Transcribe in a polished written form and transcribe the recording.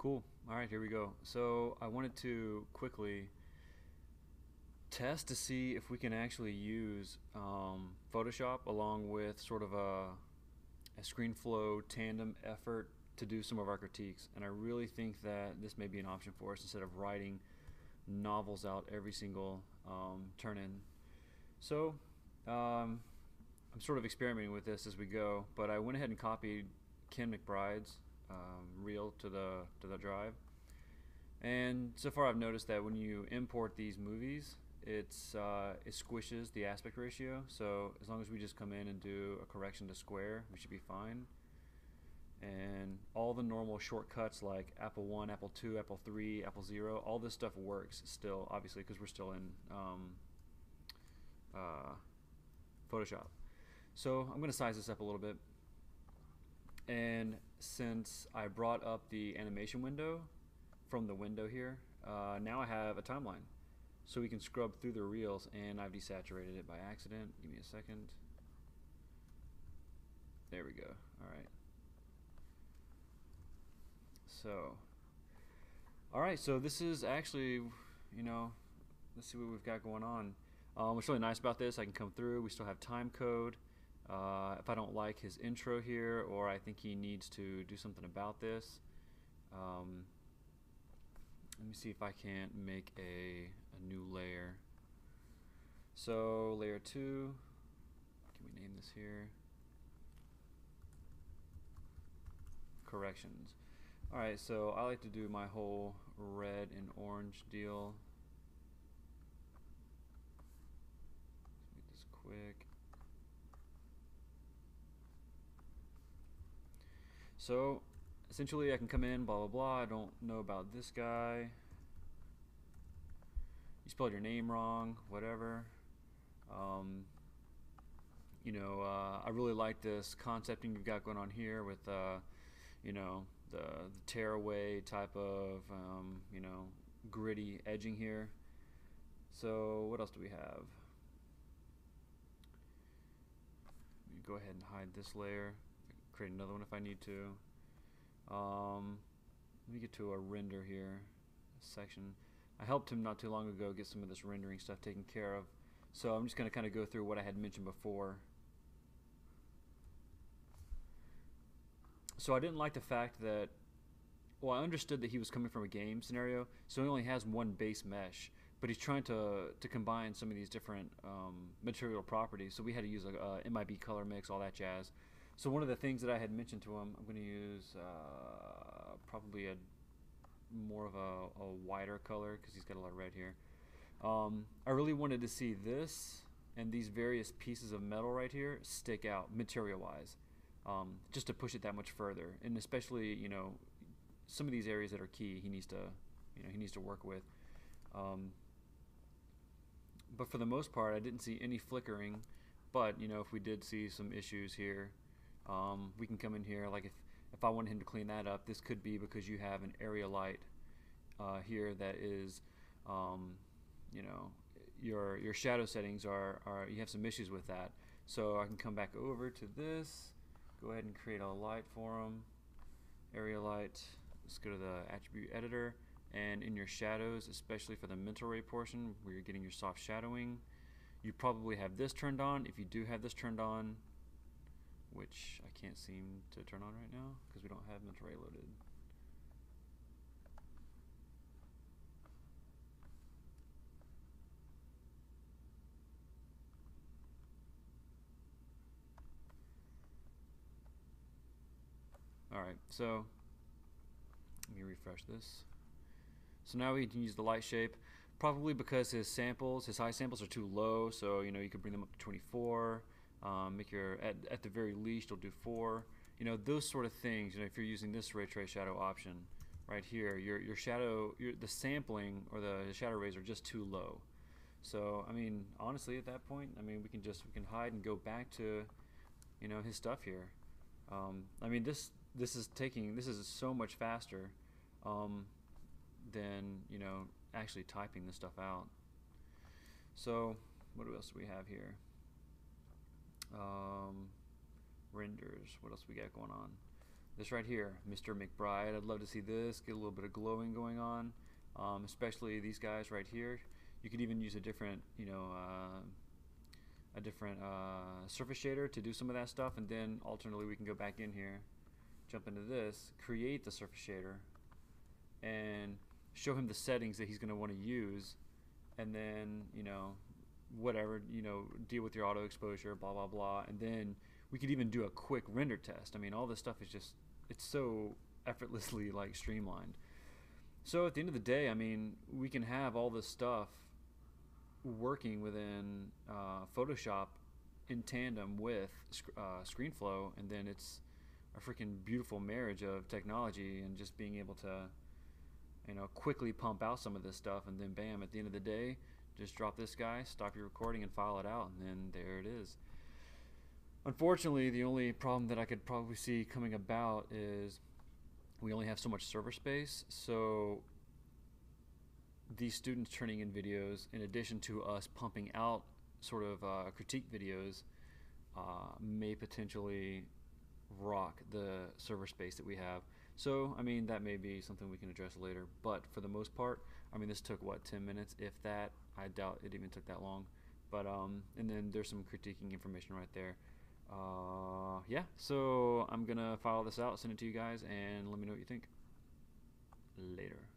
Cool. All right, here we go. So I wanted to quickly test to see if we can actually use Photoshop along with sort of a ScreenFlow tandem effort to do some of our critiques. And I really think that this may be an option for us instead of writing novels out every single turn-in. So I'm sort of experimenting with this as we go, but I went ahead and copied Ken McBride's reel to the drive. And so far I've noticed that when you import these movies, it squishes the aspect ratio. So as long as we just come in and do a correction to square, we should be fine. And all the normal shortcuts like Apple 1, Apple 2, Apple 3, Apple 0, all this stuff works still, obviously, because we're still in Photoshop. So I'm going to size this up a little bit. And since I brought up the animation window from the window here, now I have a timeline. So we can scrub through the reels, and I've desaturated it by accident. Give me a second. There we go. All right. So, all right. So this is actually, let's see what we've got going on. What's really nice about this, I can come through. We still have time code. If I don't like his intro here, or I think he needs to do something about this, let me see if I can't make a new layer. So layer 2, can we name this here? Corrections. Alright, so I like to do my whole red and orange deal. Let's make this quick. So essentially I can come in, blah blah blah, I don't know about this guy, you spelled your name wrong, whatever. I really like this concepting you've got going on here with the tearaway type of gritty edging here. So what else do we have? We go ahead and hide this layer, create another one if I need to. Let me get to a render here, a section. I helped him not too long ago get some of this rendering stuff taken care of, so I'm just going to kind of go through what I had mentioned before. So I didn't like the fact that, well, I understood that he was coming from a game scenario, so he only has one base mesh, but he's trying to combine some of these different material properties, so we had to use a MIB color mix, all that jazz. So one of the things that I had mentioned to him, I'm going to use probably a more of a wider color because he's got a lot of red here. I really wanted to see this and these various pieces of metal right here stick out material-wise, just to push it that much further, and especially some of these areas that are key he needs to work with. But for the most part, I didn't see any flickering. But if we did see some issues here, we can come in here, like if I wanted him to clean that up, this could be because you have an area light here that is, your shadow settings are you have some issues with that. So I can come back over to this, go ahead and create a light for him, area light. Let's go to the attribute editor, and in your shadows, especially for the mental ray portion where you're getting your soft shadowing, you probably have this turned on. If you do have this turned on, which I can't seem to turn on right now because we don't have mental ray loaded. Alright, so let me refresh this. So now we can use the light shape, probably because his high samples are too low, so you could bring them up to 24. Make your at the very least you'll do 4. Those sort of things. If you're using this ray trace shadow option right here, your shadow, the sampling or the shadow rays are just too low. So I mean, honestly, at that point, I mean, we can hide and go back to his stuff here. I mean, this is so much faster than actually typing this stuff out. So what else do we have here? Renders. What else we got going on? this right here, Mr. McBride. I'd love to see this, get a little bit of glowing going on, especially these guys right here. You could even use a different, surface shader to do some of that stuff, and then alternately we can go back in here, jump into this, create the surface shader, and show him the settings that he's going to want to use, and then whatever, deal with your auto exposure, blah blah blah, and then we could even do a quick render test. I mean, all this stuff is just, it's so effortlessly like streamlined. So at the end of the day, I mean, we can have all this stuff working within Photoshop in tandem with ScreenFlow, and then it's a freaking beautiful marriage of technology and just being able to quickly pump out some of this stuff, and then bam, at the end of the day, just drop this guy, stop your recording, and file it out, and then there it is. Unfortunately, the only problem that I could probably see coming about is we only have so much server space, so these students turning in videos, in addition to us pumping out sort of critique videos, may potentially rock the server space that we have. So, I mean, that may be something we can address later, but for the most part, I mean, this took, what, 10 minutes, if that? I doubt it even took that long. But, and then there's some critiquing information right there. Yeah, so I'm gonna file this out, send it to you guys, and let me know what you think. Later.